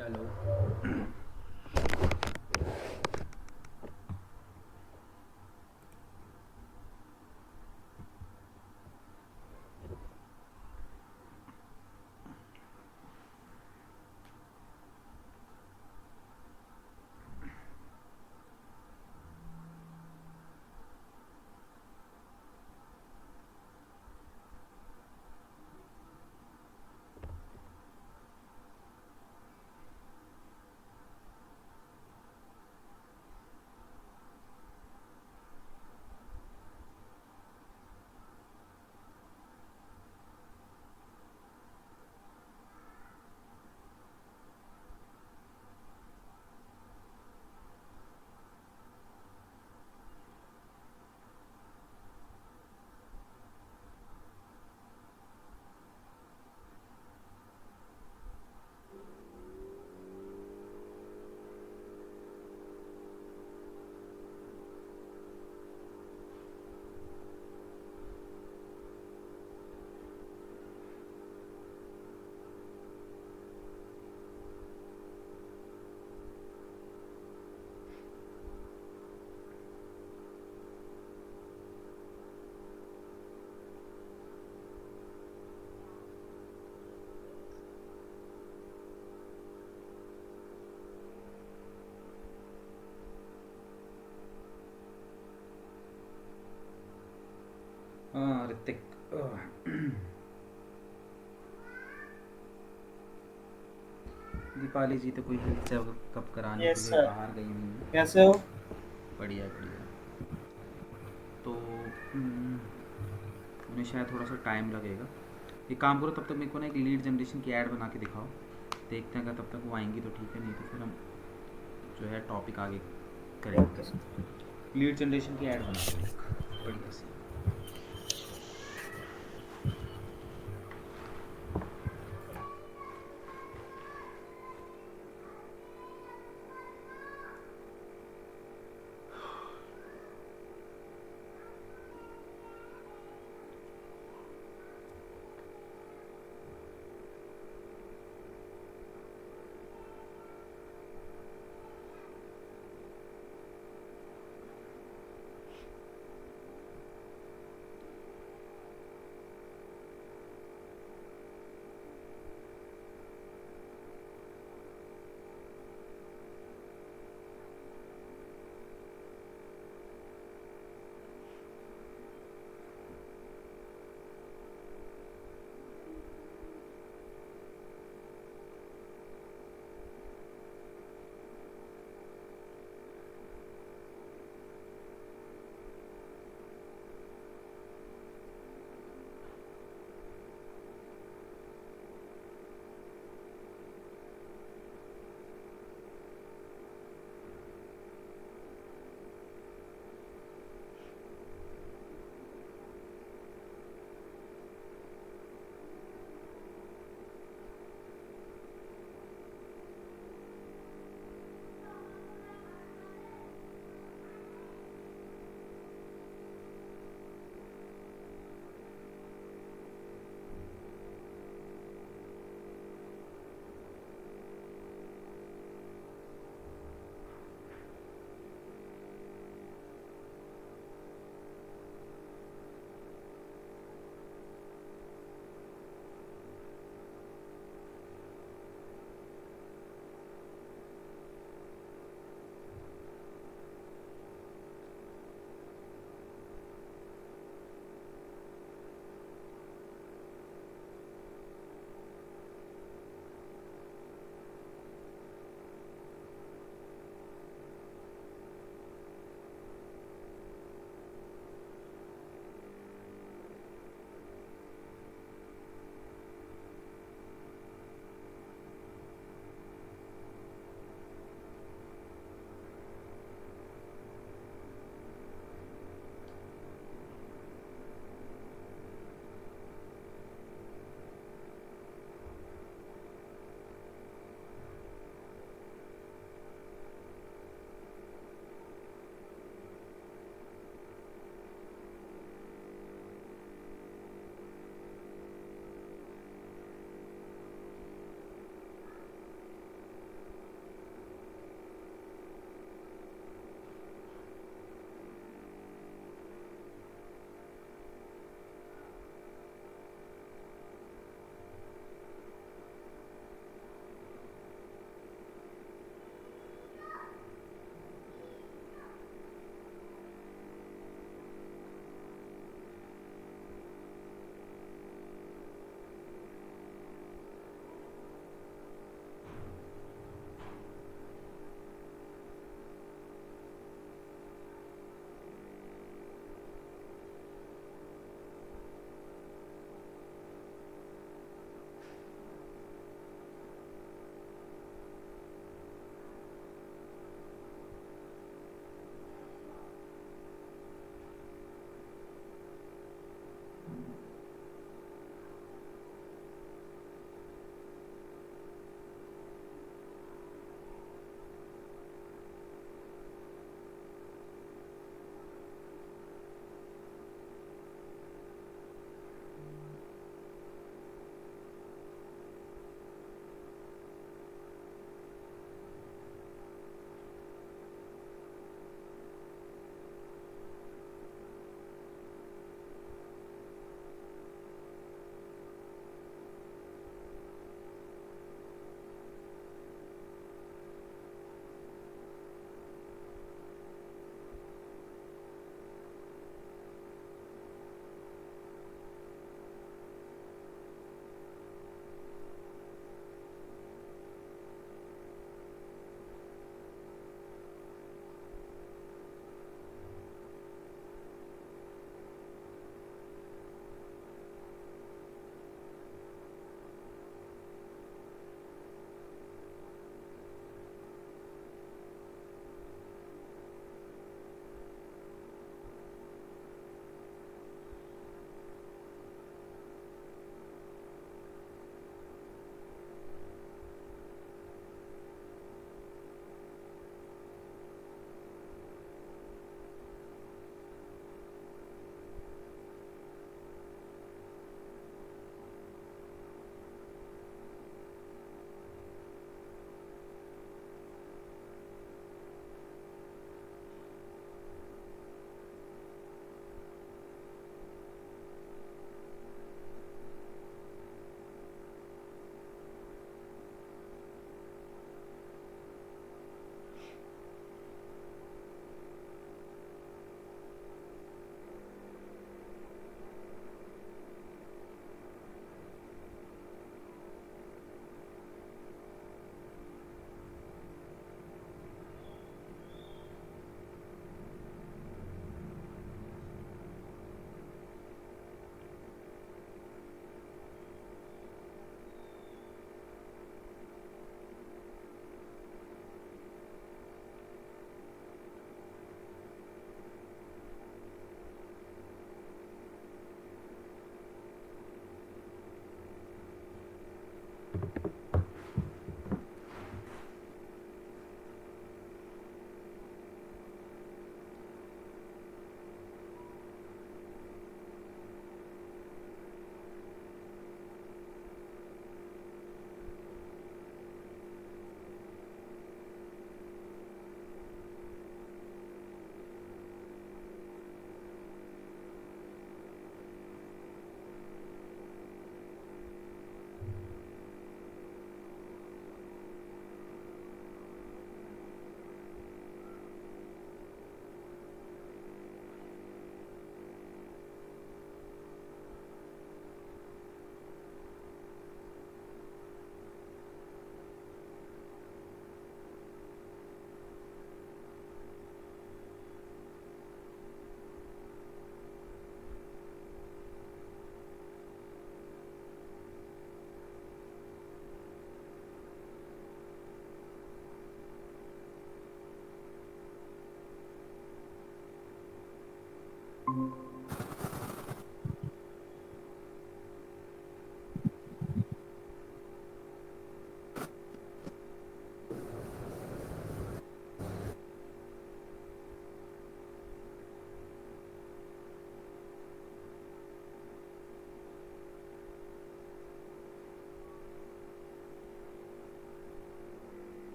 Hello. हाँ ऋतिक। दीपाली जी तो कोई हेल्थ चेकअप कराने के यस लिए सर। बाहर गई हुई हैं। कैसे हो? बढ़िया बढ़िया। तो उन्हें शायद थोड़ा सा टाइम लगेगा। एक काम करो, तब तक मेरे को ना एक लीड जनरेशन की ऐड बना के दिखाओ। देखते हैं, अगर तब तक वो आएंगी तो ठीक है, नहीं तो फिर हम जो है टॉपिक आगे ओके करेंगे। सर। लीड जनरेशन की ऐड बना दो एक बढ़िया सी।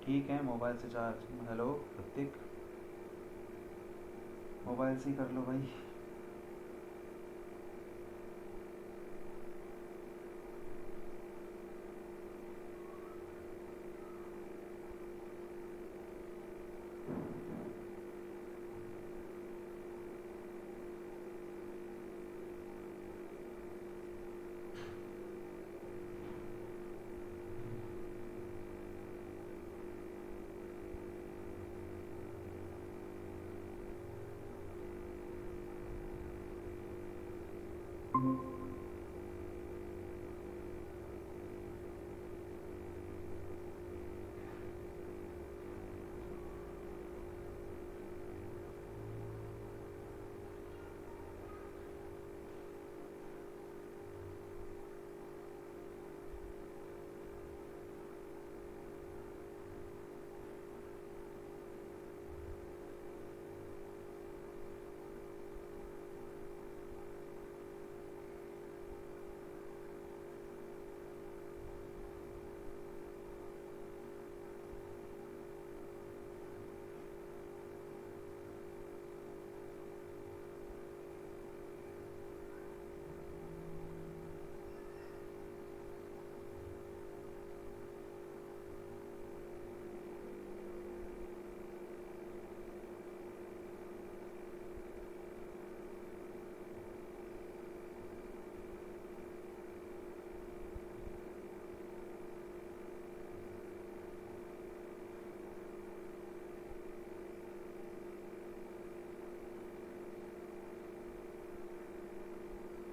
ठीक है, मोबाइल से चार्ज। हेलो ऋतिक, मोबाइल से ही कर लो भाई।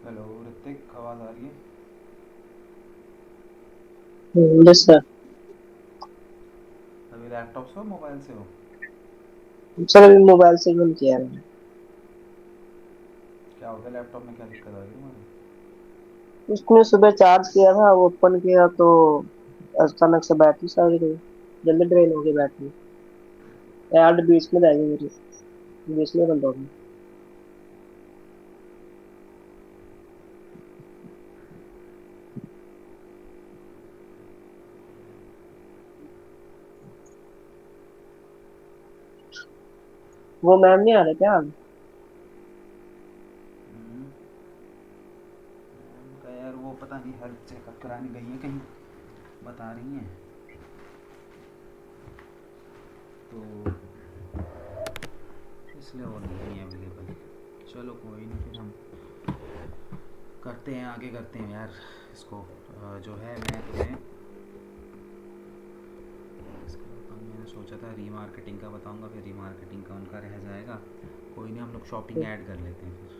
हेलो ऋतिक, आवाज़ आ रही है? Yes sir. अभी लैपटॉप से हो मोबाइल से हो? सर अभी मोबाइल से बंद किया है। क्या हो गया, लैपटॉप में क्या दिक्कत आ रही है तुम्हारी? उसने सुबह चार्ज किया था, वो ओपन किया तो अचानक से बैटरी सारी गई, जल्दी ड्रेन हो गई बैटरी। ऐड बीच में रह गई मेरी, बीच में बंद हो गई। वो मैम नहीं आ रहे क्या आज? उनका यार वो पता नहीं, हेल्थ चेकअप कराने गई है कहीं, बता रही हैं। तो इसलिए वो नहीं है अवेलेबल। चलो कोई नहीं, फिर हम करते हैं, आगे करते हैं यार इसको। जो है मैं तुम्हें इसका बताऊँ, मैंने सोचा था रीमार्केटिंग का बताऊँगा, फिर रीमार्केटिंग का उनका रह जाएगा। कोई नहीं, हम लोग शॉपिंग ऐड कर लेते हैं फिर।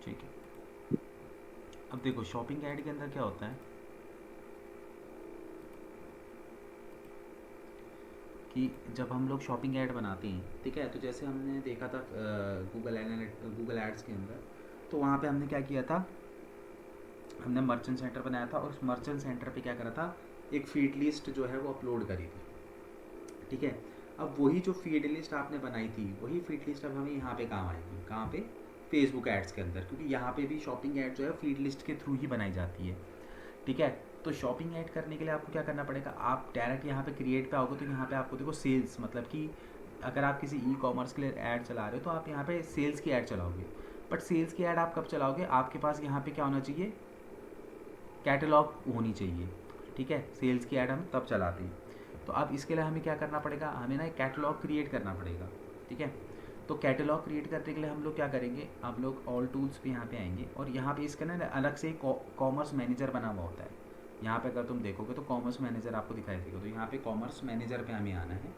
ठीक है, अब देखो शॉपिंग ऐड के अंदर क्या होता है कि जब हम लोग शॉपिंग ऐड बनाते हैं, ठीक है, तो जैसे हमने देखा था गूगल एड्स के अंदर, तो वहाँ पे हमने क्या किया था, हमने मर्चेंट सेंटर बनाया था और उस मर्चेंट सेंटर पे क्या करा था, एक फीड लिस्ट जो है वो अपलोड करी थी। ठीक है, अब वही जो फीड लिस्ट आपने बनाई थी, वही फीड लिस्ट अब हमें यहाँ पे काम आएगी। कहाँ पे? फेसबुक एड्स के अंदर, क्योंकि यहाँ पे भी शॉपिंग ऐड जो है फीड लिस्ट के थ्रू ही बनाई जाती है। ठीक है, तो शॉपिंग ऐड करने के लिए आपको क्या करना पड़ेगा, आप डायरेक्ट यहाँ पे क्रिएट पे आओगे तो यहाँ पे आपको देखो सेल्स, मतलब कि अगर आप किसी ई कॉमर्स के लिए ऐड चला रहे हो तो आप यहाँ पे सेल्स की ऐड चलाओगे। बट सेल्स की ऐड आप कब चलाओगे, आपके पास यहाँ पे क्या होना चाहिए, कैटलॉग होनी चाहिए। ठीक है, सेल्स की ऐड हम तब चलाते हैं। तो अब इसके लिए हमें क्या करना पड़ेगा, हमें ना एक कैटलॉग क्रिएट करना पड़ेगा। ठीक है, तो कैटलॉग क्रिएट करने के लिए हम लोग क्या करेंगे, हम लोग ऑल टूल्स पे यहाँ पे आएंगे और यहाँ पे इसका ना अलग से कॉमर्स मैनेजर बना हुआ होता है। यहाँ पे अगर तुम देखोगे तो कॉमर्स मैनेजर आपको दिखाई देगा, तो यहाँ पे कॉमर्स मैनेजर पे हमें आना है।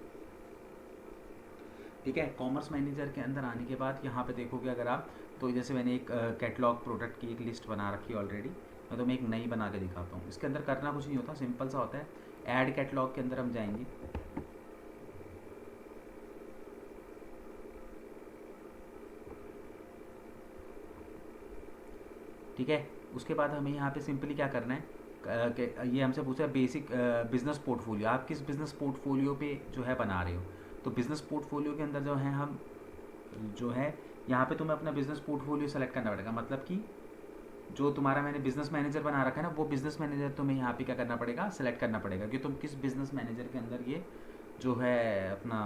ठीक है। कॉमर्स मैनेजर के अंदर आने के बाद यहाँ पे देखोगे अगर आप, तो जैसे मैंने एक कैटलॉग प्रोडक्ट की एक लिस्ट बना रखी है ऑलरेडी, मैं तुम्हें एक नई बना के दिखाता हूँ। इसके अंदर करना कुछ नहीं होता, सिंपल सा होता है। ऐड कैटलॉग के अंदर हम जाएंगे, ठीक है। उसके बाद हमें यहाँ पे सिंपली क्या करना है, ये हमसे पूछा है बेसिक बिजनेस पोर्टफोलियो, आप किस बिजनेस पोर्टफोलियो पे जो है बना रहे हो। तो बिजनेस पोर्टफोलियो के अंदर जो है हम जो है यहाँ पे तुम्हें अपना बिजनेस पोर्टफोलियो सेलेक्ट करना पड़ेगा। मतलब कि जो तुम्हारा मैंने बिजनेस मैनेजर बना रखा है ना, वो बिजनेस मैनेजर तुम्हें यहाँ पे क्या करना पड़ेगा, सेलेक्ट करना पड़ेगा कि तुम किस बिजनेस मैनेजर के अंदर ये जो है अपना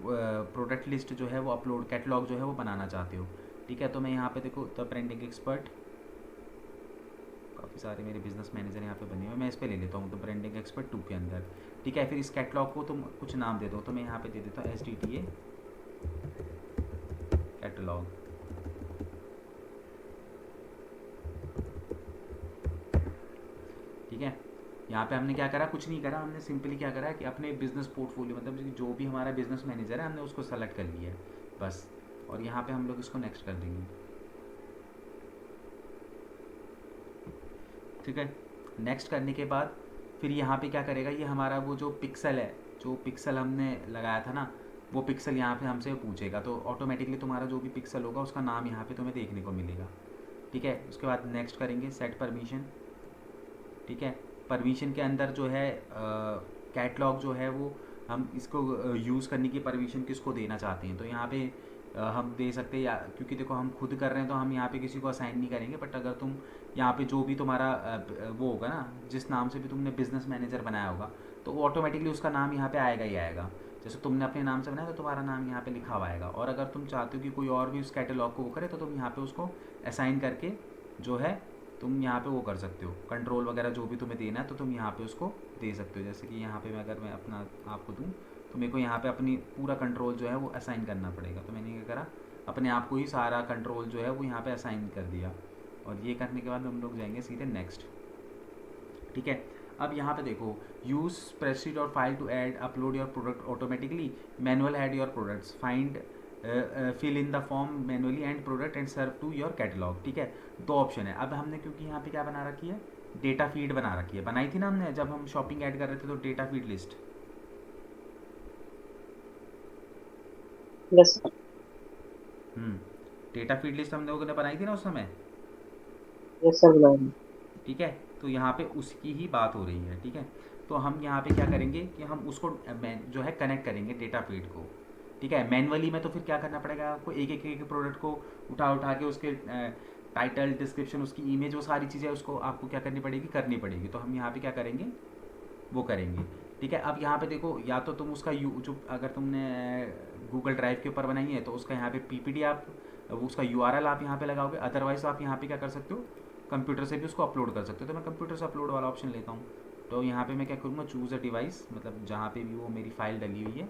प्रोडक्ट लिस्ट जो है वो अपलोड कैटलॉग जो है वो बनाना चाहते हो। ठीक है, तो मैं यहाँ पे देखो द ब्रांडिंग एक्सपर्ट, काफ़ी सारे मेरे बिजनेस मैनेजर यहाँ पे बने हुए, मैं इस पर ले लेता हूँ द ब्रांडिंग एक्सपर्ट 2 के अंदर। ठीक है, फिर इस कैटलॉग को तुम कुछ नाम दे दो, तो मैं यहाँ पे दे देता हूँ SDTA कैटलॉग। ठीक है, यहाँ पे हमने क्या करा, कुछ नहीं करा, हमने सिंपली क्या करा कि अपने बिजनेस पोर्टफोलियो मतलब जो भी हमारा बिजनेस मैनेजर है हमने उसको सेलेक्ट कर लिया है बस। और यहाँ पे हम लोग इसको नेक्स्ट कर देंगे। ठीक है, नेक्स्ट करने के बाद फिर यहाँ पे क्या करेगा, ये हमारा वो जो पिक्सल है, जो पिक्सल हमने लगाया था ना, वो पिक्सल यहाँ पे हमसे पूछेगा, तो ऑटोमेटिकली तुम्हारा जो भी पिक्सल होगा उसका नाम यहाँ पे तुम्हें देखने को मिलेगा। ठीक है, उसके बाद नेक्स्ट करेंगे सेट परमिशन। ठीक है, परमिशन के अंदर जो है कैटलॉग जो है वो हम इसको यूज़ करने की परमिशन किसको देना चाहते हैं, तो यहाँ पे हम दे सकते हैं, या क्योंकि देखो हम खुद कर रहे हैं तो हम यहाँ पे किसी को असाइन नहीं करेंगे, बट अगर तुम यहाँ पे जो भी तुम्हारा वो होगा ना, जिस नाम से भी तुमने बिजनेस मैनेजर बनाया होगा, तो वो ऑटोमेटिकली उसका नाम यहाँ पे आएगा ही आएगा। जैसे तुमने अपने नाम से बनाया तो तुम्हारा नाम यहाँ पे लिखा हुआ आएगा, और अगर तुम चाहते हो कि कोई और भी उस कैटलॉग को वो करे, तो तुम यहाँ पे उसको असाइन करके जो है तुम यहाँ पे वो कर सकते हो, कंट्रोल वगैरह जो भी तुम्हें देना है तो तुम यहाँ पे उसको दे सकते हो। जैसे कि यहाँ पे मैं अगर मैं अपना आपको दूँ, तो मेरे को यहाँ पे अपनी पूरा कंट्रोल जो है वो असाइन करना पड़ेगा, तो मैंने क्या करा, अपने आप को ही सारा कंट्रोल जो है वो यहाँ पे असाइन कर दिया। और ये करने के बाद हम लोग जाएंगे सीधे नेक्स्ट। ठीक है, अब यहाँ पे देखो, यूज़ स्प्रेडशीट और file to add upload your product automatically, manual add your products, find fill in the form manually and product and serve to your catalogue. ठीक है, 2 ऑप्शन है। अब हमने क्योंकि यहाँ पे क्या बना रखी है, डेटा फीड बना रखी है, बनाई थी ना हमने जब हम शॉपिंग ऐड कर रहे थे, तो data feed list. Yes sir. Data feed list हम लोगों ने बनाई थी ना उस समय। Yes sir ma'am. ठीक है, तो यहाँ पे उसकी ही बात हो रही है। ठीक है, तो हम यहाँ पे क्या करेंगे कि हम उसको जो है कनेक्ट करेंगे डेटा फीड को। ठीक है, मैनुअली में तो फिर क्या करना पड़ेगा आपको, एक प्रोडक्ट को उठा उठा के उसके टाइटल, डिस्क्रिप्शन, उसकी इमेज, वो सारी चीज़ें उसको आपको क्या करनी पड़ेगी। तो हम यहाँ पे क्या करेंगे, वो करेंगे। ठीक है, अब यहाँ पे देखो, या तो तुम उसका जो अगर तुमने गूगल ड्राइव के ऊपर बनाई है तो उसका यहाँ पे PPT आप उसका URL आप यहाँ पे लगाओगे, अदरवाइज आप यहाँ पे क्या कर सकते हो, कंप्यूटर से भी उसको अपलोड कर सकते हो। तो मैं कंप्यूटर से अपलोड वाला ऑप्शन लेता हूँ। तो यहाँ पे मैं क्या करूँगा, चूज़ अ डिवाइस, मतलब जहाँ पे भी वो मेरी फाइल डली हुई है।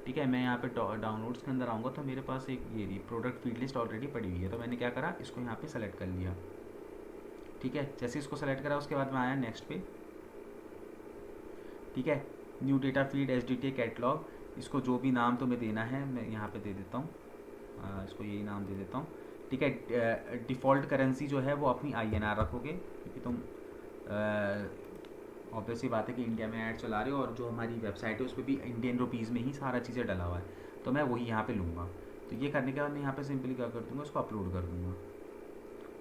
ठीक है, मैं यहाँ पे डाउनलोड्स के अंदर आऊँगा, तो मेरे पास एक ये प्रोडक्ट फीड लिस्ट ऑलरेडी पड़ी हुई है, तो मैंने क्या करा, इसको यहाँ पे सेलेक्ट कर लिया। ठीक है, जैसे इसको सेलेक्ट करा उसके बाद मैं आया नेक्स्ट पे। ठीक है, new data feed SDTA catalogue, इसको जो भी नाम तुम्हें देना है मैं यहाँ पे दे देता हूँ, इसको यही नाम दे देता हूँ। ठीक है, डिफ़ॉल्ट करेंसी जो है वो अपनी INR रखोगे, क्योंकि तुम ऑब्वियस सी बात है कि इंडिया में ऐड चला रहे हो, और जो हमारी वेबसाइट है उस पर भी इंडियन रुपीज़ में ही सारा चीज़ें डला हुआ है, तो मैं वही यहाँ पे लूँगा। तो ये करने के बाद मैं यहाँ पे सिंपली क्या कर दूँगा, उसको अपलोड कर दूँगा।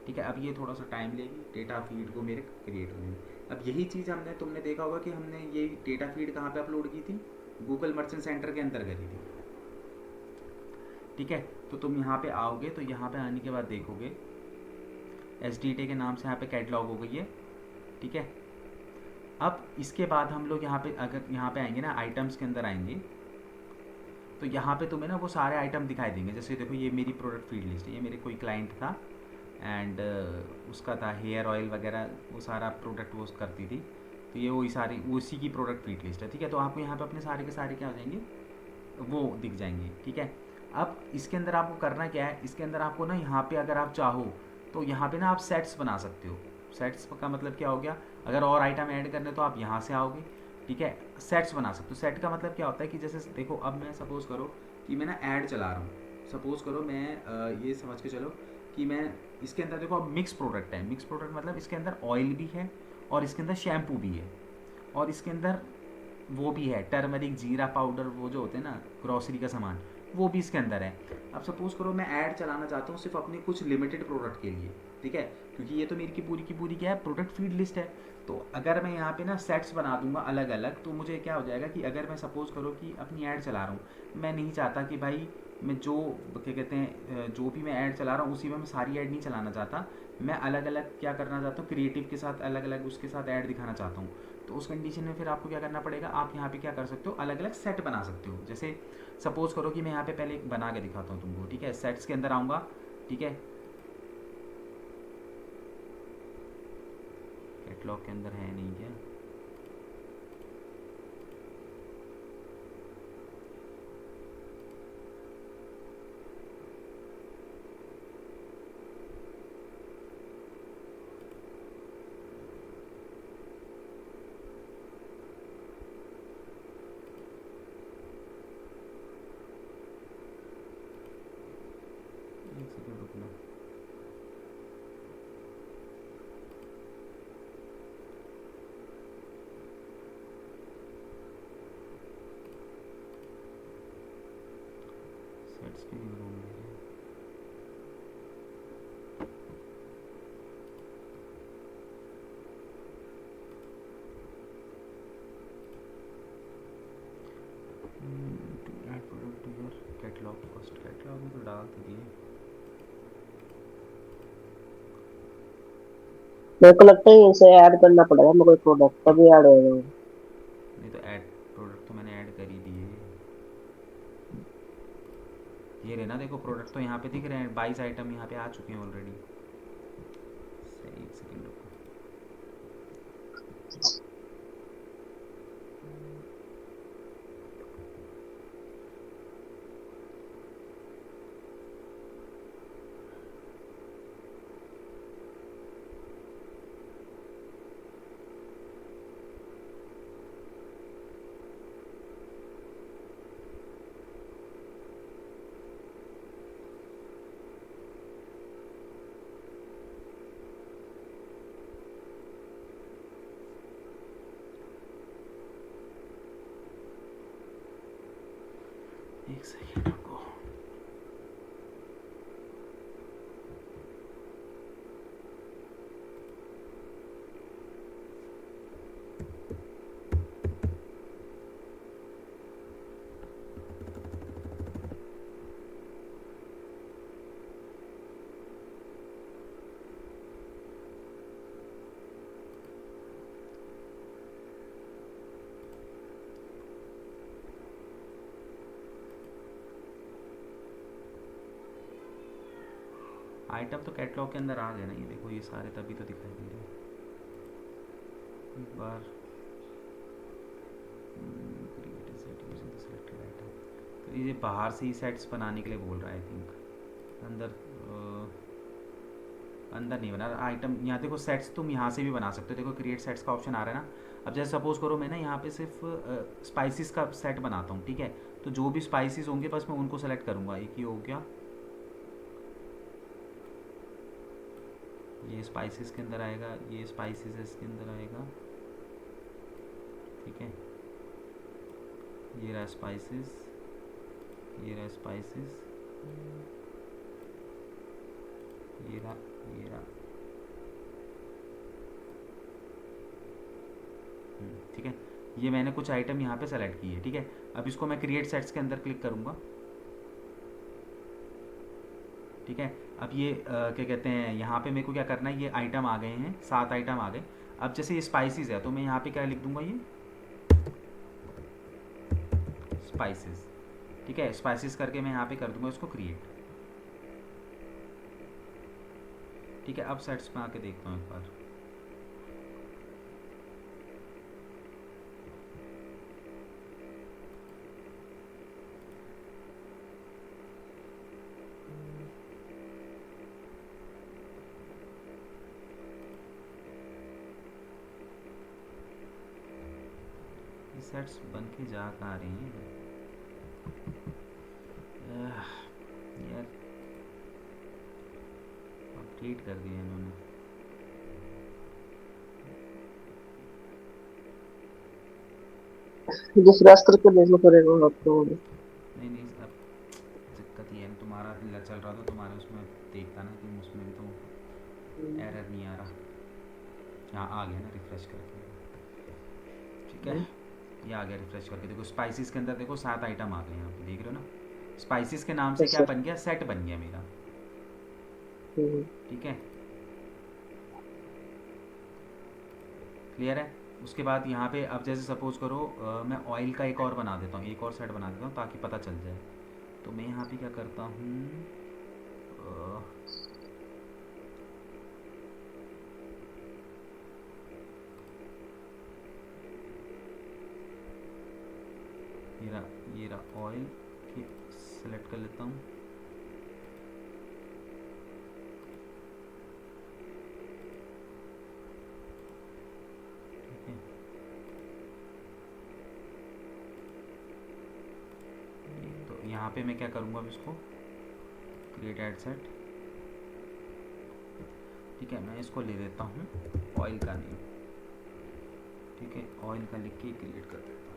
ठीक है, अब ये थोड़ा सा टाइम लेगी डेटा फीड को मेरे क्रिएट होने में। अब यही चीज़ तुमने देखा होगा कि हमने ये डेटा फीड कहाँ पे अपलोड की थी, गूगल मर्चेंट सेंटर के अंदर करी थी। ठीक है, तो तुम यहाँ पे आओगे, तो यहाँ पे आने के बाद देखोगे SDTA के नाम से यहाँ पे कैटलॉग हो गई है। ठीक है, अब इसके बाद हम लोग यहाँ पे अगर यहाँ पे आएंगे ना, आइटम्स के अंदर आएंगे, तो यहाँ पे तुम्हें ना वो सारे आइटम दिखाई देंगे। जैसे देखो, ये मेरी प्रोडक्ट फीड लिस्ट है, ये मेरे कोई क्लाइंट था एंड उसका था हेयर ऑयल वगैरह, वो सारा प्रोडक्ट वो करती थी, तो ये वही सारी उसी की प्रोडक्ट फीड लिस्ट है। ठीक है, तो आपको यहाँ पे अपने सारे के सारे क्या हो जाएंगे, वो दिख जाएंगे। ठीक है, अब इसके अंदर आपको करना क्या है, इसके अंदर आपको ना यहाँ पे अगर आप चाहो तो यहाँ पे ना आप सेट्स बना सकते हो। सेट्स का मतलब क्या हो गया, अगर और आइटम ऐड करने तो आप यहाँ से आओगे, ठीक है। सेट्स बना सकते हो। सेट का मतलब क्या होता है कि जैसे देखो अब मैं सपोज़ करो कि मैं ना ऐड चला रहा हूँ, सपोज़ करो मैं ये समझ के चलो कि मैं इसके अंदर देखो अब मिक्स प्रोडक्ट है। मिक्स प्रोडक्ट मतलब इसके अंदर ऑयल भी है और इसके अंदर शैम्पू भी है और इसके अंदर वो भी है टर्मरिक जीरा पाउडर, वो जो होते हैं ना ग्रॉसरी का सामान, वो भी इसके अंदर है। अब सपोज़ करो मैं ऐड चलाना चाहता हूँ सिर्फ अपने कुछ लिमिटेड प्रोडक्ट के लिए, ठीक है, क्योंकि ये तो मेरी की पूरी क्या है, प्रोडक्ट फीड लिस्ट है। तो अगर मैं यहाँ पे ना सेट्स बना दूंगा अलग अलग, तो मुझे क्या हो जाएगा कि अगर मैं सपोज़ करो कि अपनी ऐड चला रहा हूँ, मैं नहीं चाहता कि भाई मैं जो क्या कहते हैं जो भी मैं ऐड चला रहा हूँ उसी में मैं सारी ऐड नहीं चलाना चाहता, मैं अलग अलग क्या करना चाहता हूँ, क्रिएटिव के साथ अलग अलग उसके साथ ऐड दिखाना चाहता हूँ। तो उस कंडीशन में फिर आपको क्या करना पड़ेगा, आप यहाँ पे क्या कर सकते हो, अलग अलग सेट बना सकते हो। जैसे सपोज़ करो कि मैं यहाँ पे पहले एक बना के दिखाता हूँ तुमको, ठीक है, सेट्स के अंदर आऊँगा, ठीक है, कैटलॉग के अंदर है नहीं क्या, एक सेकंड रुकना। सेट्स के लिए बनाऊंगा। To add product to your catalogue, first catalogue में तो डाल तो दिए। मेरे को लगता है इसे ऐड करना पड़ेगा, मेरे को प्रोडक्ट तभी ऐड होएगा वो। नहीं तो ऐड प्रोडक्ट तो मैंने ऐड कर ही दिए, ये रहे ना, देखो प्रोडक्ट तो यहाँ पे दिख रहे हैं, 22 आइटम यहाँ पे आ चुके हैं ऑलरेडी। सही, एक सेकंड रुको। एक सेकंड रुको। आइटम तो कैटलॉग के अंदर आ गए ना, ये देखो ये सारे तभी तो दिखाई दे रहे हैं। एक बार create a set using the selected item, तो ये बाहर से ही सेट्स बनाने के लिए बोल रहा है आई थिंक। अंदर अंदर नहीं बना आइटम। यहाँ देखो सेट्स तुम यहाँ से भी बना सकते हो, देखो क्रिएट सेट्स का ऑप्शन आ रहा है ना। अब जैसे सपोज करो मैं ना यहाँ पे सिर्फ स्पाइसेस का सेट बनाता हूँ, ठीक है, तो जो भी स्पाइसेस होंगे बस मैं उनको सेलेक्ट करूँगा। एक ही हो गया, ये स्पाइसेस के अंदर आएगा, ये स्पाइसेस इसके अंदर आएगा, ठीक है, ये रहा स्पाइसेस, ये रहा स्पाइसेस, ये रहा, ये रहा, ठीक है। ये मैंने कुछ आइटम यहाँ पे सेलेक्ट किए, ठीक है। अब इसको मैं क्रिएट सेट्स के अंदर क्लिक करूँगा, ठीक है। अब ये क्या कहते हैं, यहाँ पे मेरे को क्या करना है, ये आइटम आ गए हैं, 7 आइटम आ गए। अब जैसे ये स्पाइसेस है तो मैं यहाँ पे क्या लिख दूंगा, ये स्पाइसेस, ठीक है, स्पाइसेस करके मैं यहाँ पे कर दूंगा इसको क्रिएट, ठीक है। अब सेट्स में आके देखता हूँ एक बार। सेट्स बन के जा कहाँ रहे हैं यार, अपडेट कर दिया इन्होंने। रिफ्रेश करके देखना पड़ेगा आपको। नहीं नहीं, अब दिक्कत ये है, तुम्हारा चल रहा था तुम्हारे उसमें, देखता ना कि उसमें भी तो एरर नहीं आ रहा। हाँ आ गया ना, रिफ़्रेश करके, ठीक है। ये आ गया, रिफ़्रेश करके देखो, स्पाइसेस के अंदर देखो 7 आइटम आ गए यहाँ पे, देख रहे हो ना। स्पाइसेस के नाम से क्या अच्छा। बन गया, सेट बन गया मेरा, ठीक है, क्लियर है। उसके बाद यहाँ पे अब जैसे सपोज करो मैं ऑयल का एक और बना देता हूँ, एक और सेट बना देता हूँ ताकि पता चल जाए। तो मैं यहाँ पे क्या करता हूँ, ये रहा ऑयल की, सेलेक्ट कर लेता हूँ, ठीक है। तो यहाँ पे मैं क्या करूँगा, अब इसको क्रिएट एड सेट, ठीक है। मैं इसको ले लेता हूँ ऑयल का नेम, ठीक है, ऑयल का लिख के क्रिएट कर देता हूँ।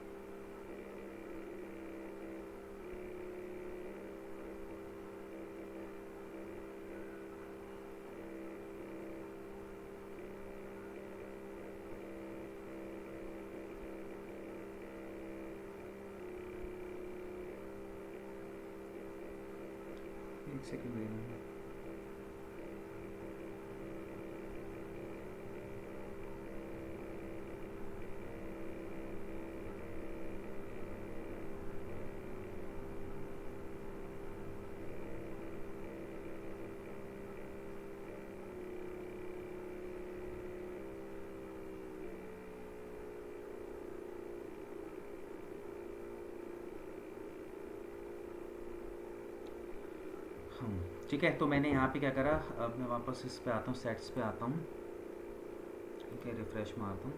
एक सेकंड देना है। ठीक है, तो मैंने यहाँ पे क्या करा, अब मैं वापस इस पे आता हूँ, सेट्स पे आता हूँ, ठीक है, रिफ़्रेश मारता हूँ,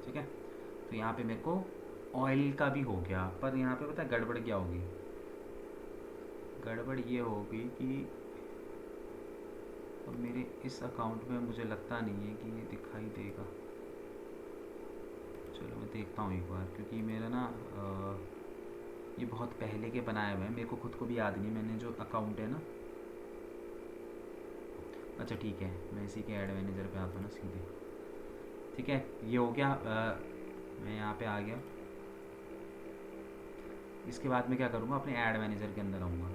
ठीक है। तो यहाँ पे मेरे को ऑयल का भी हो गया, पर यहाँ पे पता है गड़बड़ क्या होगी, गड़बड़ ये होगी कि अब मेरे इस अकाउंट में मुझे लगता नहीं है कि ये दिखाई देगा। चलो मैं देखता हूँ एक बार, क्योंकि मेरा ना ये बहुत पहले के बनाए हुए हैं, मेरे को खुद को भी याद नहीं मैंने जो अकाउंट है ना। अच्छा ठीक है, मैं इसी के ऐड मैनेजर पे आता हूँ ना सीधे, ठीक है। ये हो गया, मैं यहाँ पे आ गया। इसके बाद मैं क्या करूँगा, अपने ऐड मैनेजर के अंदर आऊँगा,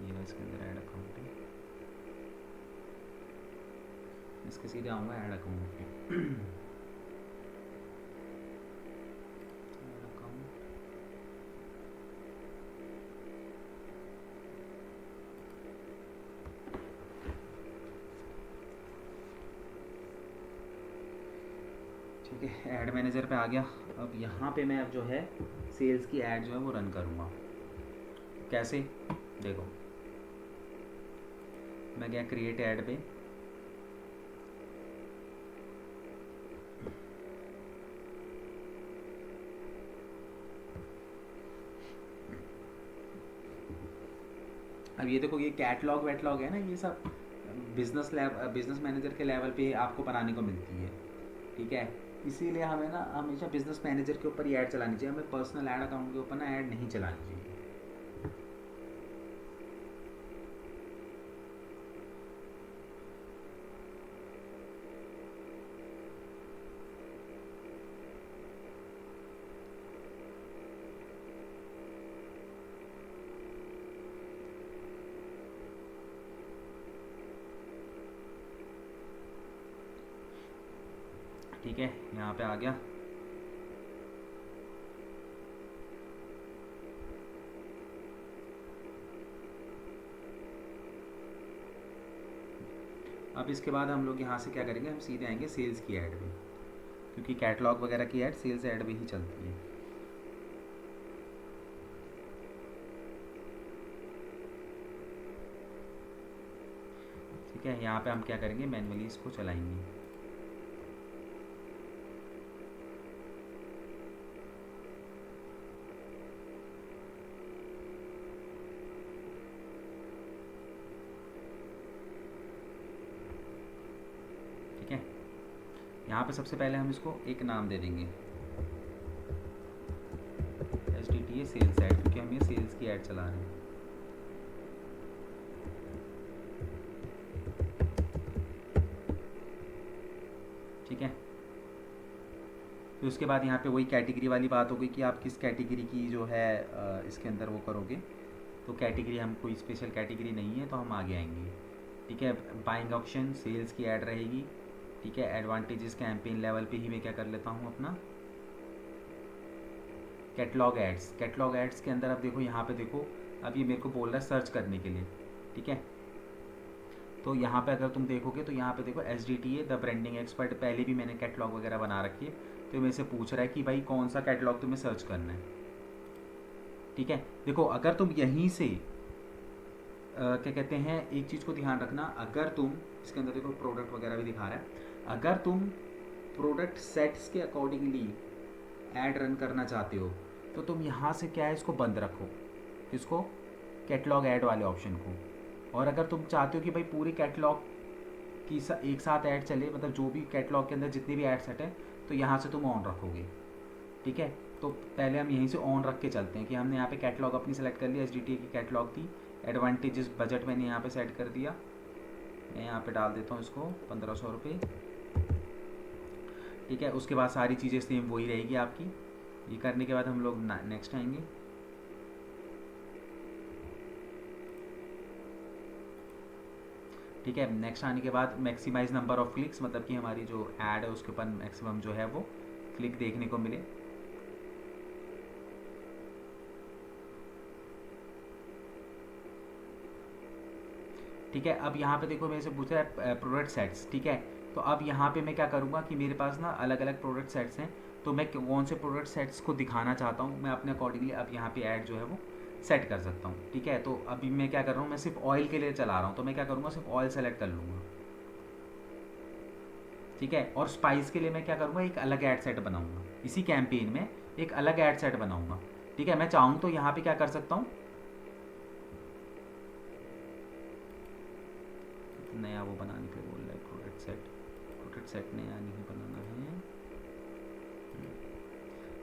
ये इसके अंदर ऐड अकाउंट है, इसके सीधे आऊँगा ऐड अकाउंट पे। ऐड अकाउंट, ठीक है, ऐड मैनेजर पे आ गया। अब यहाँ पे मैं अब जो है सेल्स की ऐड जो है वो रन करूँगा। कैसे, देखो मैं गया क्रिएट ऐड पे, अब ये देखो, ये कैटलॉग वैटलॉग है ना, ये सब बिजनेस मैनेजर के लेवल पे आपको बनाने को मिलती है, ठीक है। इसीलिए हमें ना हमेशा बिजनेस मैनेजर के ऊपर ही ऐड चलानी चाहिए, हमें पर्सनल ऐड अकाउंट के ऊपर ना ऐड नहीं चलानी चाहिए। ठीक है, यहाँ पे आ गया। अब इसके बाद हम लोग यहाँ से क्या करेंगे, हम सीधे आएंगे सेल्स की ऐड में, क्योंकि कैटलॉग वगैरह की ऐड सेल्स ऐड में ही चलती है। ठीक है, यहाँ पे हम क्या करेंगे, मैनुअली इसको चलाएंगे। ठीक है, यहाँ पे सबसे पहले हम इसको एक नाम दे देंगे, SDTA सेल्स ऐड, क्योंकि हम ये सेल्स की ऐड चला रहे हैं। ठीक है, फिर उसके बाद यहाँ पे वही कैटेगरी वाली बात हो गई कि आप किस कैटेगरी की जो है इसके अंदर वो करोगे। तो कैटेगरी हम कोई स्पेशल कैटेगरी नहीं है तो हम आगे आएंगे। ठीक है, बाइंग ऑप्शन सेल्स की ऐड रहेगी। ठीक है, एडवांटेजेस कैंपेन लेवल पे ही मैं क्या कर लेता हूँ अपना कैटलॉग एड्स। कैटलॉग एड्स के अंदर अब देखो, यहाँ पे देखो, अब ये मेरे को बोल रहा है सर्च करने के लिए। ठीक है, तो यहाँ पे अगर तुम देखोगे तो यहाँ पे देखो SDTA द ब्रांडिंग एक्सपर्ट, पहले भी मैंने कैटलॉग वगैरह बना रखी है, तो मेरे से पूछ रहा है कि भाई कौन सा कैटलॉग तुम्हें सर्च करना है। ठीक है, देखो अगर तुम यहीं से क्या कहते हैं, एक चीज़ को ध्यान रखना, अगर तुम इसके अंदर देखो प्रोडक्ट वगैरह भी दिखा रहा है, अगर तुम प्रोडक्ट सेट्स के अकॉर्डिंगली ऐड रन करना चाहते हो तो तुम यहाँ से क्या है, इसको बंद रखो, इसको कैटलॉग ऐड वाले ऑप्शन को। और अगर तुम चाहते हो कि भाई पूरी कैटलॉग की एक साथ ऐड चले, मतलब जो भी कैटलॉग के अंदर जितने भी ऐड सेट हैं, तो यहाँ से तुम ऑन रखोगे। ठीक है, तो पहले हम यहीं से ऑन रख के चलते हैं कि हमने यहाँ पे कैटलॉग अपनी सेलेक्ट कर लिया, SDTA की कैटलॉग थी। एडवांटेजेस बजट मैंने यहाँ पे सेट कर दिया, मैं यहाँ पे डाल देता हूँ इसको 1500 रुपये। ठीक है, उसके बाद सारी चीज़ें सेम वही रहेगी आपकी। ये करने के बाद हम लोग नेक्स्ट आएंगे। ठीक है, नेक्स्ट आने के बाद मैक्सिमाइज नंबर ऑफ क्लिक्स, मतलब कि हमारी जो ऐड है उसके ऊपर मैक्सिमम जो है वो क्लिक देखने को मिले। ठीक है, अब यहाँ पे देखो मेरे से पूछ रहा है प्रोडक्ट सेट्स। ठीक है, तो अब यहाँ पे मैं क्या करूँगा कि मेरे पास ना अलग अलग प्रोडक्ट सेट्स हैं, तो मैं कौन से प्रोडक्ट सेट्स को दिखाना चाहता हूँ मैं अपने अकॉर्डिंगली अब यहाँ पे ऐड जो है वो सेट कर सकता हूँ। ठीक है, तो अभी मैं क्या कर रहा हूँ, मैं सिर्फ ऑयल के लिए चला रहा हूँ, तो मैं क्या करूँगा, सिर्फ ऑयल सेलेक्ट कर लूँगा। ठीक है, और स्पाइस के लिए मैं क्या करूँगा, एक अलग ऐड सेट बनाऊँगा, इसी कैंपेन में एक अलग ऐड सेट बनाऊँगा। ठीक है, मैं चाहूँ तो यहाँ पे क्या कर सकता हूँ, नया वो बनाने के लिए बोल रहा है, प्रोडक्ट सेट नया नहीं बनाना है।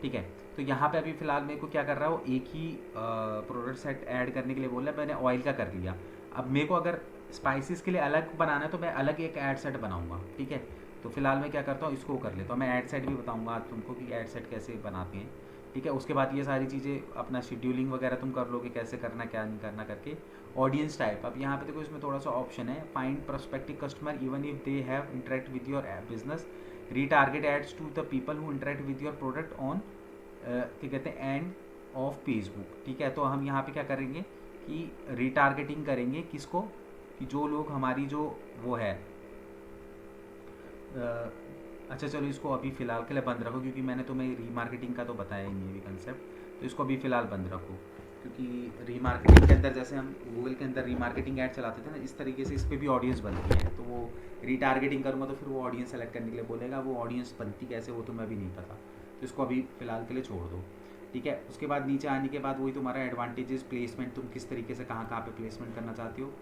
ठीक है, तो यहाँ पे अभी फ़िलहाल मेरे को क्या कर रहा है, वो एक ही प्रोडक्ट सेट ऐड करने के लिए बोल रहा है, मैंने ऑयल का कर लिया। अब मेरे को अगर स्पाइसेस के लिए अलग बनाना है तो मैं अलग एक ऐड सेट बनाऊँगा। ठीक है, तो फिलहाल मैं क्या करता हूँ, इसको कर लेता हूँ। मैं ऐड सेट भी बताऊँगा आज तुमको कि ऐड सेट कैसे बनाते हैं। ठीक है, उसके बाद ये सारी चीज़ें अपना शेड्यूलिंग वगैरह तुम कर लोगे, कैसे करना क्या नहीं करना करके। ऑडियंस टाइप, अब यहाँ पे देखो इसमें थोड़ा सा ऑप्शन है, find prospective customer even if they have interact with your business, retarget ads to the people who interact with your product on क्या कहते हैं एंड ऑफ फेसबुक। ठीक है, तो हम यहाँ पे क्या करेंगे कि रीटारगेटिंग करेंगे किसको, कि जो लोग हमारी जो वो है अच्छा चलो इसको अभी फ़िलहाल के लिए बंद रखो, क्योंकि मैंने तुम्हें रीमार्केटिंग का तो बताया ही नहीं अभी कंसेप्ट, तो इसको अभी फ़िलहाल बंद रखो। क्योंकि रीमार्केटिंग के अंदर जैसे हम गूगल के अंदर रीमार्केटिंग ऐड चलाते थे ना, इस तरीके से इस पर भी ऑडियंस बनती है, तो वो रीटारगेटिंग करूँगा तो फिर वो ऑडियंस सेलेक्ट करने के लिए बोलेगा, वो ऑडियंस बनती कैसे वो तुम्हें भी नहीं पता, तो इसको अभी फ़िलहाल के लिए छोड़ दो। ठीक है, उसके बाद नीचे आने के बाद वही तुम्हारा एडवांटेजेस प्लेसमेंट, तुम किस तरीके से कहाँ कहाँ पे प्लेसमेंट करना चाहते हो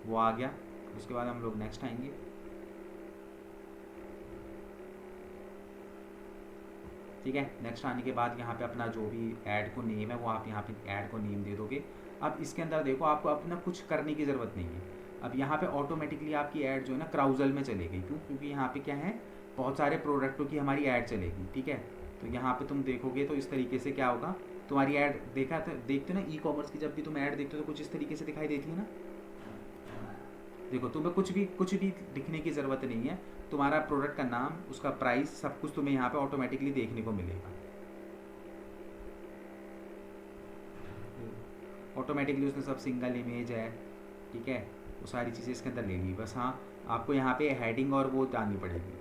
वो आ गया। उसके बाद हम लोग नेक्स्ट आएंगे। ठीक है, नेक्स्ट आने के बाद यहाँ पे अपना जो भी ऐड को नेम है वो आप यहाँ पे ऐड को नेम दे दोगे। अब इसके अंदर देखो आपको अपना कुछ करने की ज़रूरत नहीं है। अब यहाँ पे ऑटोमेटिकली आपकी ऐड जो है ना क्राउजल में चलेगी, क्यों, क्योंकि यहाँ पे क्या है, बहुत सारे प्रोडक्टों की हमारी ऐड चलेगी। ठीक है, तो यहाँ पे तुम देखोगे तो इस तरीके से क्या होगा, तुम्हारी ऐड देखा था, देखते हो ना ई-कॉमर्स की जब भी तुम ऐड देखते हो तो कुछ इस तरीके से दिखाई देती है ना। देखो तुम्हें कुछ भी लिखने की ज़रूरत नहीं है, तुम्हारा प्रोडक्ट का नाम, उसका प्राइस, सब कुछ तुम्हें यहाँ पे ऑटोमेटिकली देखने को मिलेगा। ऑटोमेटिकली उसने सब सिंगल इमेज है। ठीक है, वो सारी चीज़ें इसके अंदर ले ली, बस हाँ आपको यहाँ पे हेडिंग और वो डालनी पड़ेगी।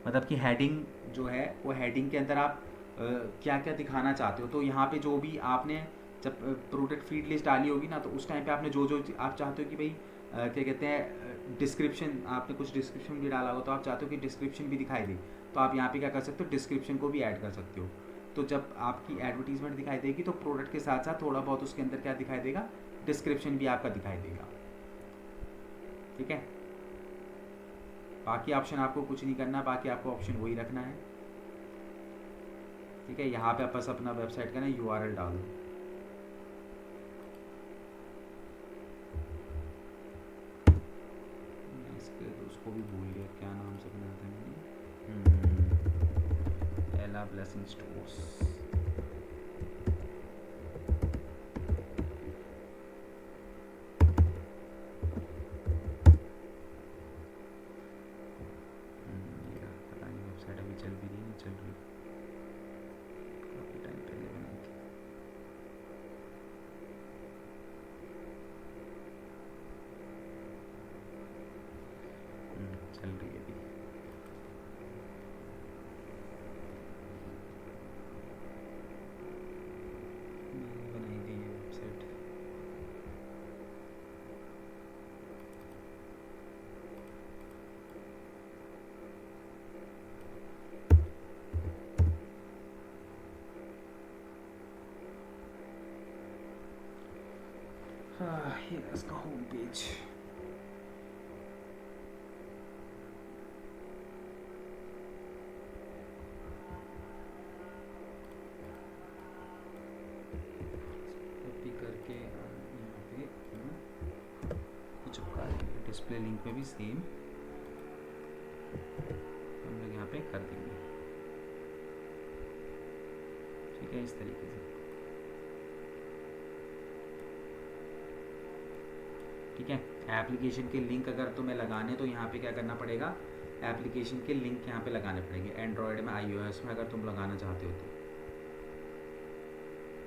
मतलब कि हेडिंग जो है वो हेडिंग के अंदर आप क्या क्या दिखाना चाहते हो। तो यहाँ पे जो भी आपने जब प्रोडक्ट फीड लिस्ट डाली होगी ना, तो उस टाइम पे आपने जो जो आप चाहते हो कि भाई क्या कहते हैं डिस्क्रिप्शन, आपने कुछ डिस्क्रिप्शन भी डाला हो तो आप चाहते हो कि डिस्क्रिप्शन भी दिखाई दे, तो आप यहाँ पे क्या कर सकते हो, डिस्क्रिप्शन को भी ऐड कर सकते हो। तो जब आपकी एडवर्टीजमेंट दिखाई देगी तो प्रोडक्ट के साथ साथ थोड़ा बहुत उसके अंदर क्या दिखाई देगा, डिस्क्रिप्शन भी आपका दिखाई देगा। ठीक है, बाकी ऑप्शन आपको कुछ नहीं करना, बाकी आपको ऑप्शन वही रखना है। ठीक है, यहाँ पे आप बस अपना वेबसाइट का ना URL डाल दो। इसके तो उसको भी भूल गया क्या नाम से बनाया था मैंने, एला ब्लेसिंग स्टोर्स। पता नहीं वेबसाइट अभी चल भी रही है, नहीं चल रही, काफ़ी टाइम पहले बनाई थी। चल रही है अभी। मैंने बनाई थी ये वेबसाइट। हाँ, ये इसका होम पेज। कॉपी करके यहाँ पे चिपका देंगे, डिस्प्ले लिंक पे भी सेम हम लोग यहाँ पे कर देंगे। ठीक है, इस तरीके से। ठीक है, एप्लीकेशन के लिंक अगर तुम्हें लगाने तो यहाँ पे क्या करना पड़ेगा, एप्लीकेशन के लिंक यहाँ पे लगाने पड़ेंगे, एंड्रॉयड में iOS में अगर तुम लगाना चाहते हो तो।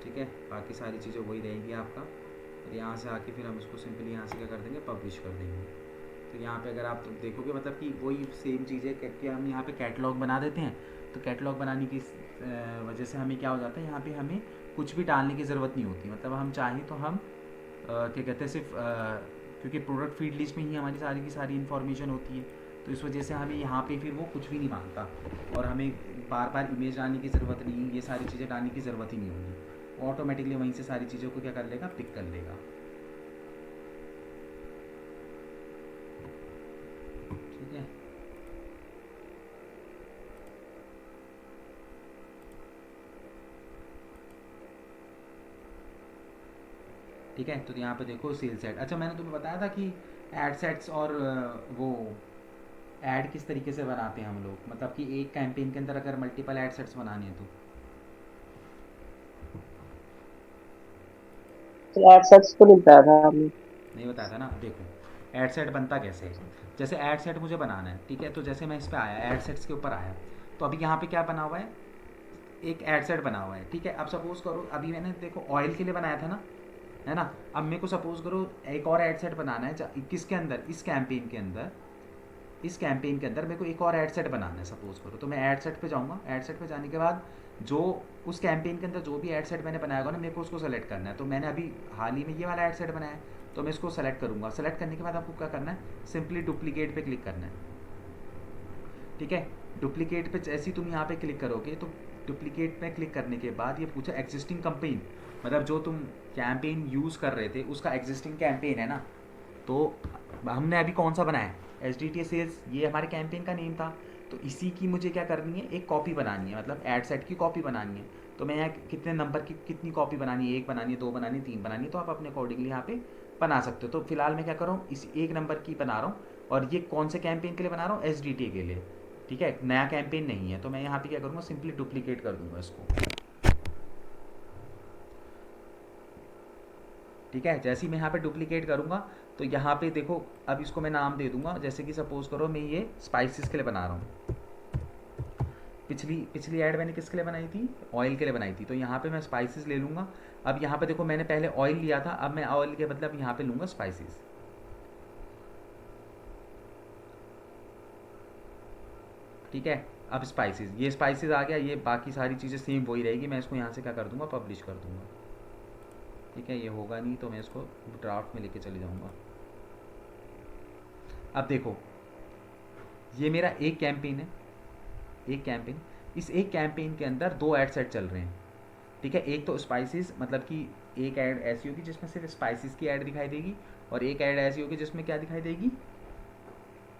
ठीक है, बाकी सारी चीज़ें वही रहेगी आपका। और यहाँ से आके फिर हम उसको सिंपली यहाँ से क्या कर देंगे, पब्लिश कर देंगे। तो यहाँ पे अगर आप देखोगे मतलब कि वही सेम चीज़ें करके हम यहाँ पे कैटलॉग बना देते हैं। तो कैटलॉग बनाने की वजह से हमें क्या हो जाता है, यहाँ पे हमें कुछ भी डालने की ज़रूरत नहीं होती। मतलब हम चाहें तो हम क्या कहते हैं सिर्फ क्योंकि प्रोडक्ट फीड लिस्ट में ही हमारी सारी की सारी इन्फॉर्मेशन होती है, तो इस वजह से हमें यहाँ पे फिर वो कुछ भी नहीं मांगता और हमें बार बार इमेज डालने की ज़रूरत नहीं, ये सारी चीज़ें डालने की ज़रूरत ही नहीं होगी। ऑटोमेटिकली वहीं से सारी चीज़ों को क्या कर लेगा, पिक कर लेगा। ठीक है, ठीक है। तो यहाँ पे देखो सेल्स एड। अच्छा, मैंने तुम्हें बताया था कि एड सेट्स और वो ऐड किस तरीके से बनाते हैं हम लोग, मतलब कि एक कैंपेन के अंदर अगर मल्टीपल ऐड सेट्स बनाने हैं तो एड सेट्स तो नहीं बताया था आपने। नहीं बताया था ना। देखो ऐड सेट बनता कैसे है, जैसे ऐड सेट मुझे बनाना है, ठीक है, तो जैसे मैं इस पर आया, ऐड सेट्स के ऊपर आया, तो अभी यहाँ पे क्या बना हुआ है, एक ऐड सेट बना हुआ है। ठीक है, अब सपोज करो अभी मैंने देखो ऑयल के लिए बनाया था ना, है ना। अब मेरे को सपोज करो एक और ऐड सेट बनाना है, किसके अंदर, इस कैंपेन के अंदर, इस कैंपेन के अंदर मेरे को एक और ऐड सेट बनाना है सपोज करो। तो मैं ऐड सेट पे जाऊँगा, ऐड सेट पे जाने के बाद जो उस कैंपेन के अंदर जो भी ऐड सेट मैंने बनाया होगा ना, मेरे को उसको सेलेक्ट करना है। तो मैंने अभी हाल ही में ये वाला ऐड सेट बनाया है, तो मैं इसको सेलेक्ट करूँगा। सेलेक्ट करने के बाद आपको क्या करना है, सिंपली डुप्लीकेट पे क्लिक करना है। ठीक है, डुप्लीकेट पे जैसे ही तुम यहाँ पे क्लिक करोगे तो डुप्लीकेट पे क्लिक करने के बाद ये पूछा एग्जिस्टिंग कैंपेन, मतलब जो तुम कैंपेन यूज़ कर रहे थे उसका एग्जिस्टिंग कैंपेन है ना। तो हमने अभी कौन सा बनाया है, एच डी टी सेल्स, ये हमारे कैंपेन का नेम था। तो इसी की मुझे क्या करनी है, एक कॉपी बनानी है, मतलब एड सेट की कॉपी बनानी है। तो मैं यहाँ कितने नंबर की कितनी कॉपी बनानी है, एक बनानी है, दो बनानी है, तीन बनानी है, तो आप अपने अकॉर्डिंगली यहाँ पे बना सकते हो। तो फिलहाल मैं क्या कर रहा हूँ, इस एक नंबर की बना रहा हूँ, और ये कौन से कैंपेन के लिए बना रहा हूँ, एच डी टी के लिए। ठीक है, नया कैंपेन नहीं है। तो मैं यहाँ पे क्या करूँगा, सिंपली डुप्लीकेट कर दूंगा इसको। ठीक है, जैसे ही मैं यहाँ पे डुप्लीकेट करूँगा तो यहाँ पे देखो अब इसको मैं नाम दे दूंगा, जैसे कि सपोज करो मैं ये स्पाइसेस के लिए बना रहा हूँ। पिछली पिछली ऐड मैंने किसके लिए बनाई थी, ऑयल के लिए बनाई थी। तो यहाँ पे मैं स्पाइसेस ले लूँगा। अब यहाँ पे देखो मैंने पहले ऑयल लिया था, अब मैं ऑयल के बदले यहाँ पे लूँगा स्पाइसेस। ठीक है। अब स्पाइसेस, ये स्पाइसेस आ गया, ये बाकी सारी चीज़ें सेम वही रहेगी, मैं इसको यहाँ से क्या कर दूँगा, पब्लिश कर दूँगा। ठीक है, ये होगा नहीं तो मैं इसको ड्राफ्ट में लेके चले जाऊँगा। अब देखो, ये मेरा एक कैंपेन है, एक कैंपेन, इस एक कैंपेन के अंदर दो एड सेट चल रहे हैं। ठीक है, एक तो स्पाइसेस, मतलब कि एक ऐड ऐसी होगी जिसमें सिर्फ स्पाइसेस की ऐड दिखाई देगी, और एक ऐड ऐसी होगी जिसमें क्या दिखाई देगी,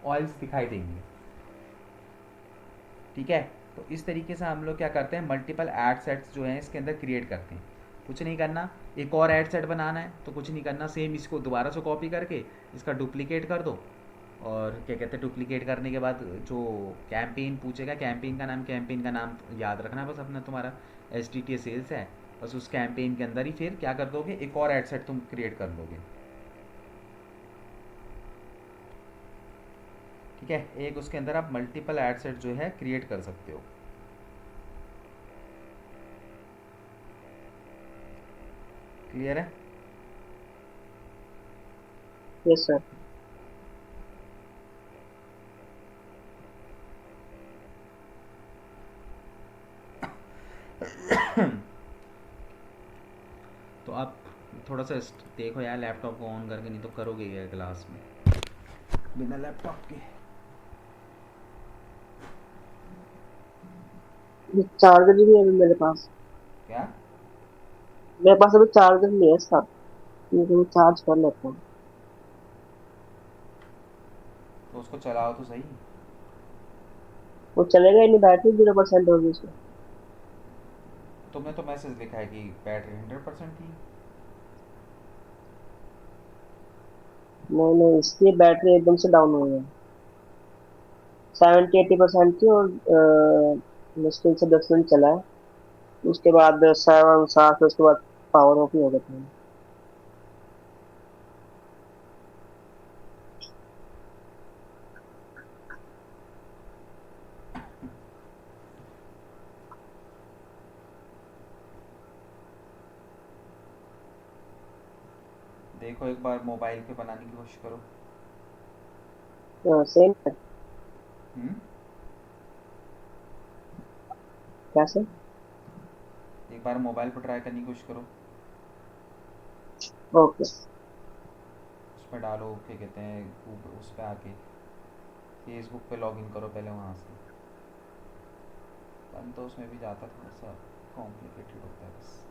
ऑयल्स दिखाई देंगे। ठीक है, तो इस तरीके से हम लोग क्या करते हैं, मल्टीपल ऐड सेट्स जो हैं इसके अंदर क्रिएट करते हैं। कुछ नहीं करना, एक और ऐड सेट बनाना है तो कुछ नहीं करना, सेम इसको दोबारा से कॉपी करके इसका डुप्लीकेट कर दो, और क्या कहते हैं, डुप्लीकेट करने के बाद जो कैंपेन पूछेगा, कैंपेन का नाम याद रखना है बस अपना, तुम्हारा एच टी टी सेल्स है, बस उस कैंपेन के अंदर ही फिर क्या कर दोगे, एक और एड सेट तुम क्रिएट कर लोगे। ठीक है, एक उसके अंदर आप मल्टीपल एड सेट जो है क्रिएट कर सकते हो। क्लियर है? Yes sir. तो आप थोड़ा सा देखो यार लैपटॉप को ऑन करके, नहीं तो करोगे क्या क्लास में बिना लैपटॉप के। चार्जर भी है अभी मेरे पास। क्या? मेरे पास अभी चार्जर नहीं है सर, क्योंकि मैं चार्ज कर लेता हूँ। तो उसको चलाओ तो सही। वो चलेगा ही नहीं, बैटरी 0% होगी उसमें। तुमने तो मैसेज लिखा है कि बैटरी 100% थी। नहीं नहीं, इसकी बैटरी एकदम से डाउन हो गई। 70-80% थी, और मुश्किल से 10 मिनट चला है। उसके बाद 7-7, उसके बाद पावर ऑफ ही हो गया था। देखो एक बार मोबाइल पे बनाने की कोशिश करो। सेम है। हम्म। कैसे? एक बार मोबाइल पर ट्राई करने की कोशिश करो। ओके। उसमें डालो, क्या कहते हैं, उस पर आके फेसबुक पे लॉगिन करो पहले वहाँ से। बन तो उसमें भी जाता, थोड़ा सा कॉम्प्लिकेटेड होता है बस।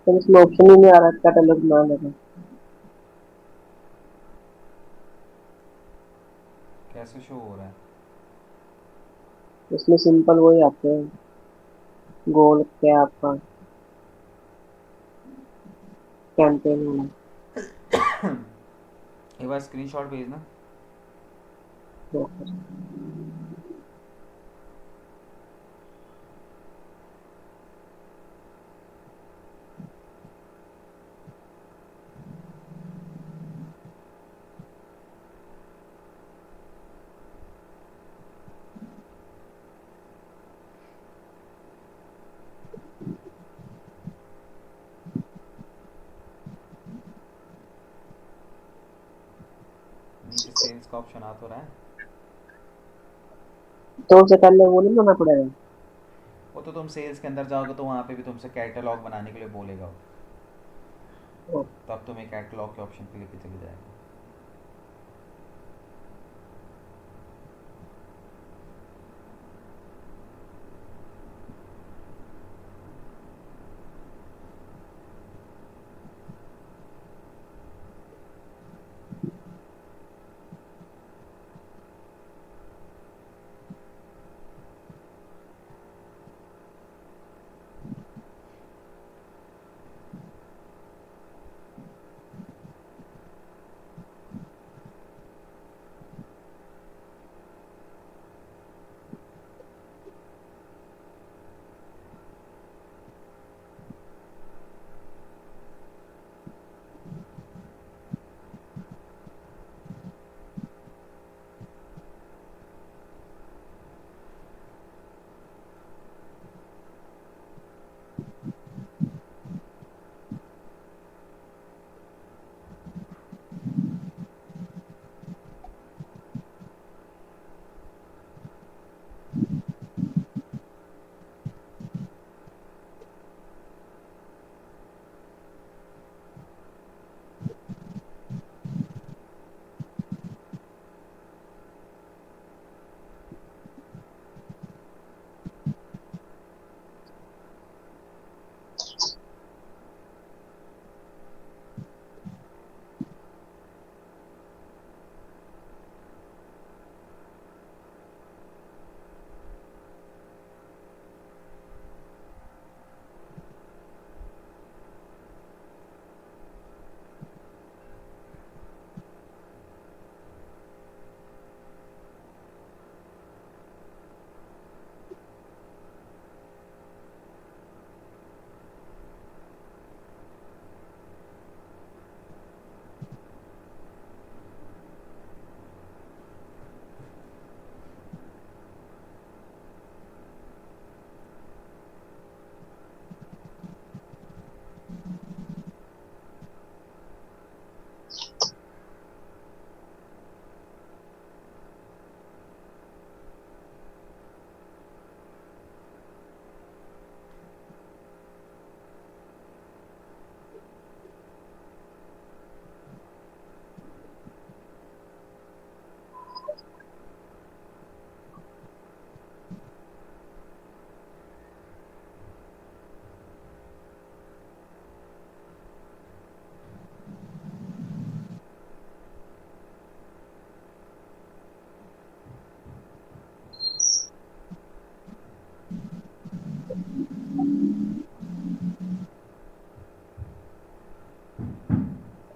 पर इसमें ऑप्शन ही नहीं आ रहा कैटलॉग बनाने का। कैसे शो हो रहा है? इसमें सिंपल वही आते हैं, गोल क्या आपका कैंपेन वाला। एक बार स्क्रीनशॉट भेजना। तो नीचे सेल्स का ऑप्शन आ तो रहा है। उससे पहले वो नहीं करना पड़ेगा। वो तो तुम सेल्स के अंदर जाओगे तो वहाँ पे भी तुमसे कैटलॉग बनाने के लिए बोलेगा वो। तो तब तुम्हें कैटलॉग के ऑप्शन पे लेके चले जाएगा।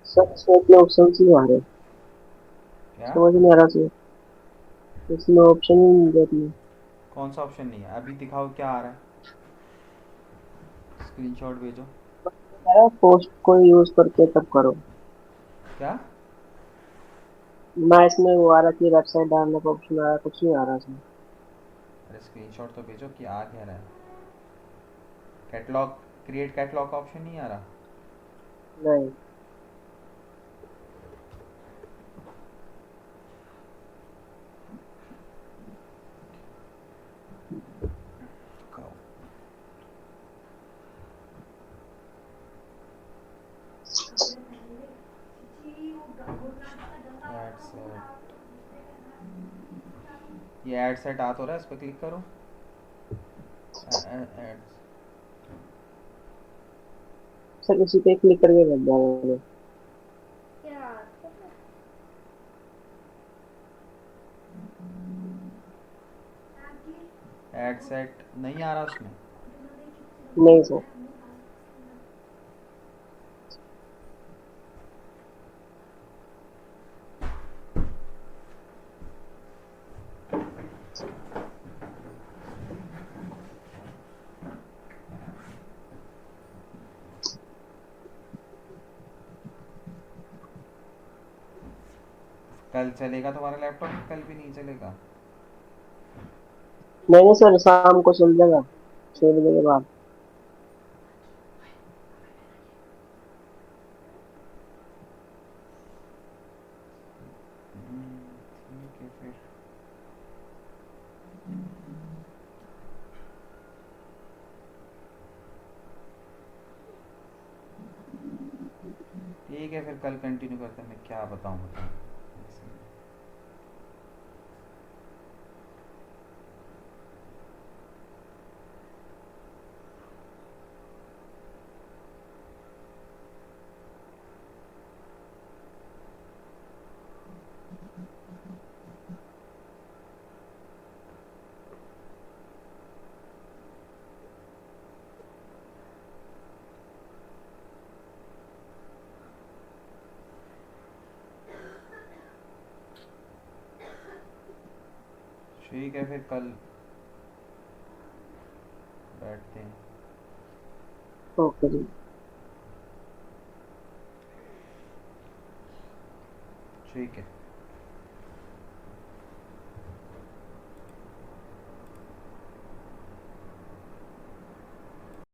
सब इसमें ऑप्शन ही आ रहे, क्या? समझ नहीं आ रहा सर। इसमें ऑप्शन ही नहीं दे रही। कौन सा ऑप्शन नहीं है? अभी दिखाओ क्या आ रहा है। स्क्रीनशॉट भेजो। पोस्ट को यूज करके तब करो। क्या? ना इसमें वो आ रहा कि वेबसाइट डालने का ऑप्शन आ रहा, कुछ नहीं आ रहा इसमें। अरे स्क्रीनशॉट तो भेजो कि आ क्या रहा है। कैटलॉग, क्रिएट कैटलॉग का ऑप्शन नहीं आ रहा? नहीं। एड सेट, ये एड सेट आ तो रहा है, इस पर क्लिक करो। एड्स। सर उसी पे क्लिक करके रख दिया मैंने। एड सेट नहीं आ रहा उसमें। नहीं सर। कल चलेगा तुम्हारा लैपटॉप, कल भी नहीं चलेगा? नहीं नहीं सर, शाम को चल जाएगा 6 बजे के बाद। ठीक है फिर। ठीक है फिर, कल कंटिन्यू करते हैं। मैं क्या बताऊँ बताऊँ। ठीक है फिर, कल बैठते हैं। ओके जी। ठीक है।